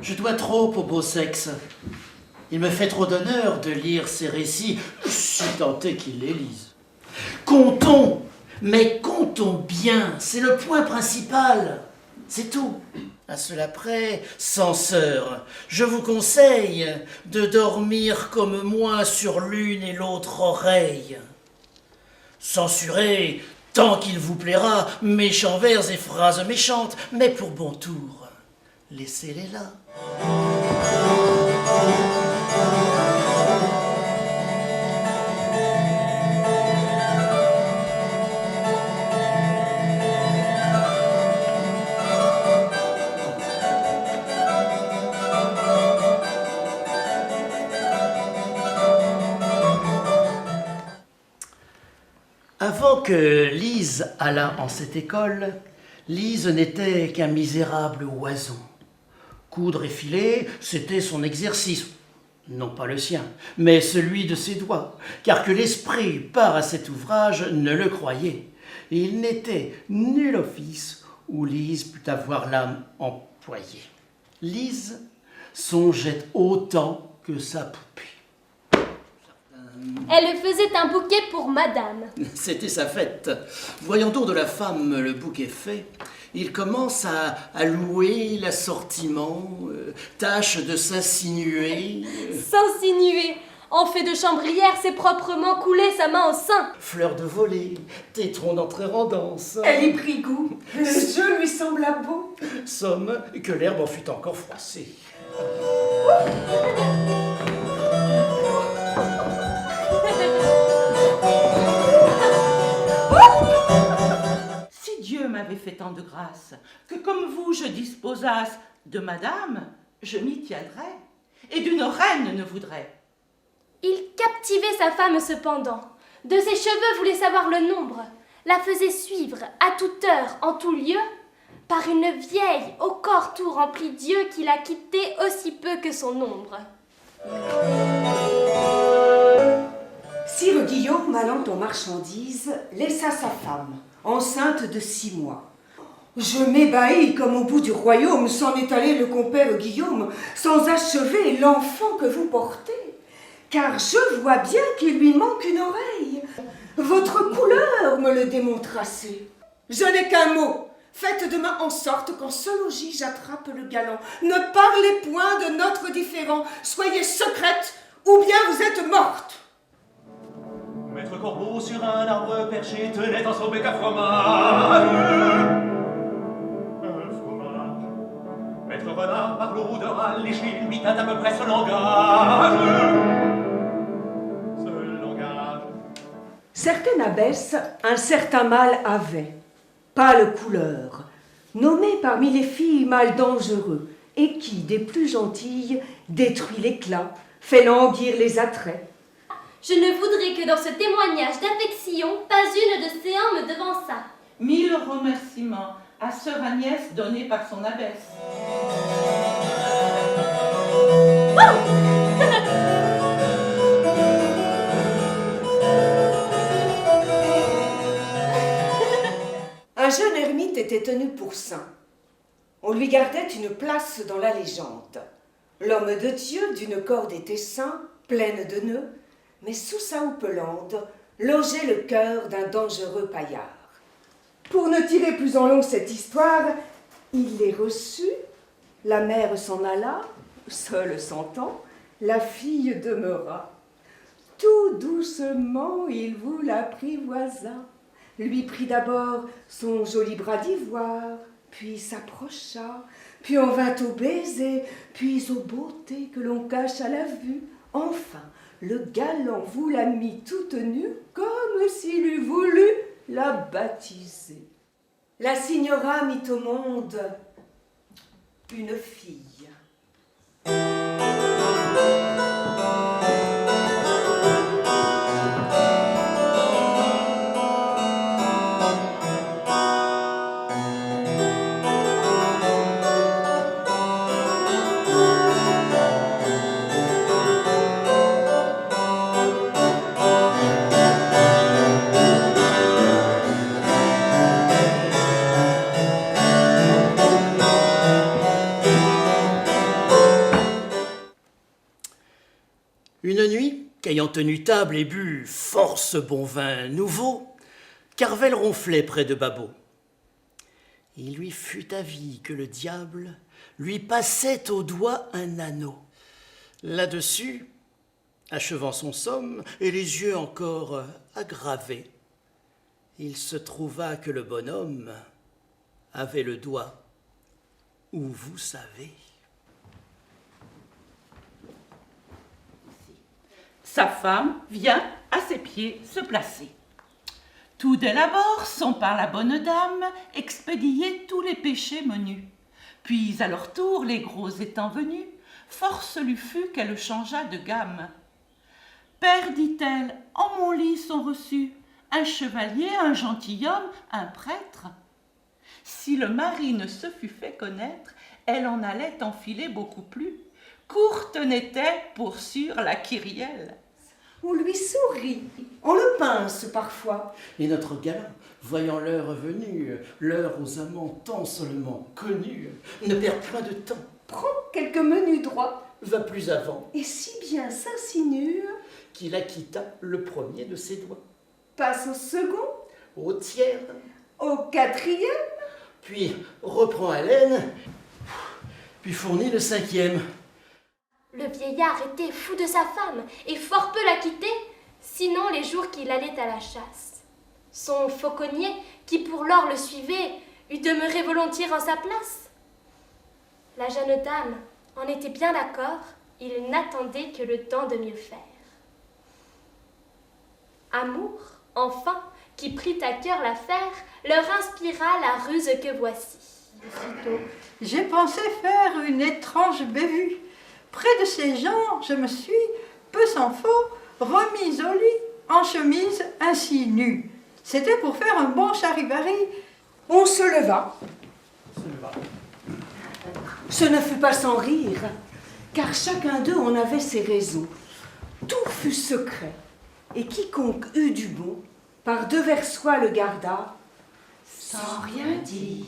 Je dois trop au beau sexe. Il me fait trop d'honneur de lire ses récits, si tant est qu'il les lise. Comptons, mais comptons bien, c'est le point principal. C'est tout. À cela près, censeur, je vous conseille de dormir comme moi sur l'une et l'autre oreille. Censurez, tant qu'il vous plaira, méchants vers et phrases méchantes, mais pour bon tour, laissez-les là. Avant que Lise allât en cette école, Lise n'était qu'un misérable oison. Coudre et filer, c'était son exercice. Non pas le sien, mais celui de ses doigts, car que l'esprit part à cet ouvrage ne le croyait. Et il n'était nul office où Lise pût avoir l'âme employée. Lise songeait autant que sa poupée. Elle faisait un bouquet pour madame. C'était sa fête. Voyant donc de la femme le bouquet fait, il commence à louer l'assortiment, tâche de s'insinuer. S'insinuer. En fait de chambrière, c'est proprement couler sa main au sein. Fleur de volée, tétron d'entrer en danse. Elle y prit goût. Le jeu lui sembla beau. Somme que l'herbe en fut encore froissée. Si Dieu m'avait fait tant de grâce, que comme vous je disposasse de madame, je m'y tiendrais, et d'une reine ne voudrais. Il captivait sa femme cependant. De ses cheveux voulait savoir le nombre. La faisait suivre, à toute heure, en tout lieu, par une vieille au corps tout rempli Dieu qui la quittait aussi peu que son ombre. Sire Guillaume, allant en marchandises, laissa sa femme, enceinte de 6 mois. Je m'ébahis comme au bout du royaume, s'en est allé le compère Guillaume, sans achever l'enfant que vous portez. Car je vois bien qu'il lui manque une oreille. Votre couleur me le démontre assez. Je n'ai qu'un mot. Faites demain en sorte qu'en ce logis j'attrape le galant. Ne parlez point de notre différend. Soyez secrète, ou bien vous êtes morte. Maître Corbeau sur un arbre perché tenait dans son bec un fromage. Un fromage. Maître Renard par l'odorat léger lui tâte à peu près ce langage. Ce langage. Certaine abbesse un certain mâle avait, pâle couleur, nommé parmi les filles mâle dangereux, et qui, des plus gentilles, détruit l'éclat, fait languir les attraits. Je ne voudrais que dans ce témoignage d'affection, pas une de ces uns me devançât. 1000 remerciements à sœur Agnès donnés par son abbesse. Un jeune ermite était tenu pour saint. On lui gardait une place dans la légende. L'homme de Dieu d'une corde était saint, pleine de nœuds, mais sous sa houppelande logeait le cœur d'un dangereux paillard. Pour ne tirer plus en long cette histoire, il les reçut, la mère s'en alla, seule s'entend, la fille demeura. Tout doucement il vous l'apprivoisa, lui prit d'abord son joli bras d'ivoire, puis s'approcha, puis en vint au baiser, puis aux beautés que l'on cache à la vue. Enfin, le galant vous la mit toute nue, comme s'il eût voulu la baptiser. La signora mit au monde une fille. qu'ayant tenu table et bu force bon vin nouveau, Carvel ronflait près de Babot. Il lui fut avis que le diable lui passait au doigt un anneau. Là-dessus, achevant son somme et les yeux encore aggravés, il se trouva que le bonhomme avait le doigt où vous savez. Sa femme vient à ses pieds se placer. Tous de l'abord sont par la bonne dame expédiés tous les péchés menus. Puis à leur tour, les gros étant venus, force lui fut qu'elle changeât de gamme. Père, dit-elle, en mon lit sont reçus un chevalier, un gentilhomme, un prêtre. Si le mari ne se fût fait connaître, elle en allait enfiler beaucoup plus. Courte n'était pour sûr la kyrielle. On lui sourit, on le pince parfois. Et notre galant, voyant l'heure venue, l'heure aux amants tant seulement connus, ne perd point de temps, Prend quelques menus droits, va plus avant, et si bien s'insinue, qu'il acquitta le premier de ses doigts, passe au second, au tiers, au quatrième, puis reprend haleine, puis fournit le cinquième. Le vieillard était fou de sa femme et fort peu la quittait, sinon les jours qu'il allait à la chasse. Son fauconnier, qui pour lors le suivait, eût demeuré volontiers en sa place. La jeune dame en était bien d'accord, il n'attendait que le temps de mieux faire. Amour, enfin, qui prit à cœur l'affaire, leur inspira la ruse que voici. Aussitôt, j'ai pensé faire une étrange bévue. Près de ces gens, je me suis, peu s'en faut, remise au lit, en chemise ainsi nue. C'était pour faire un bon charivari. on se leva. Ce ne fut pas sans rire, car chacun d'eux en avait ses raisons. Tout fut secret, et quiconque eut du bon, par devers soi le garda, sans rien dire.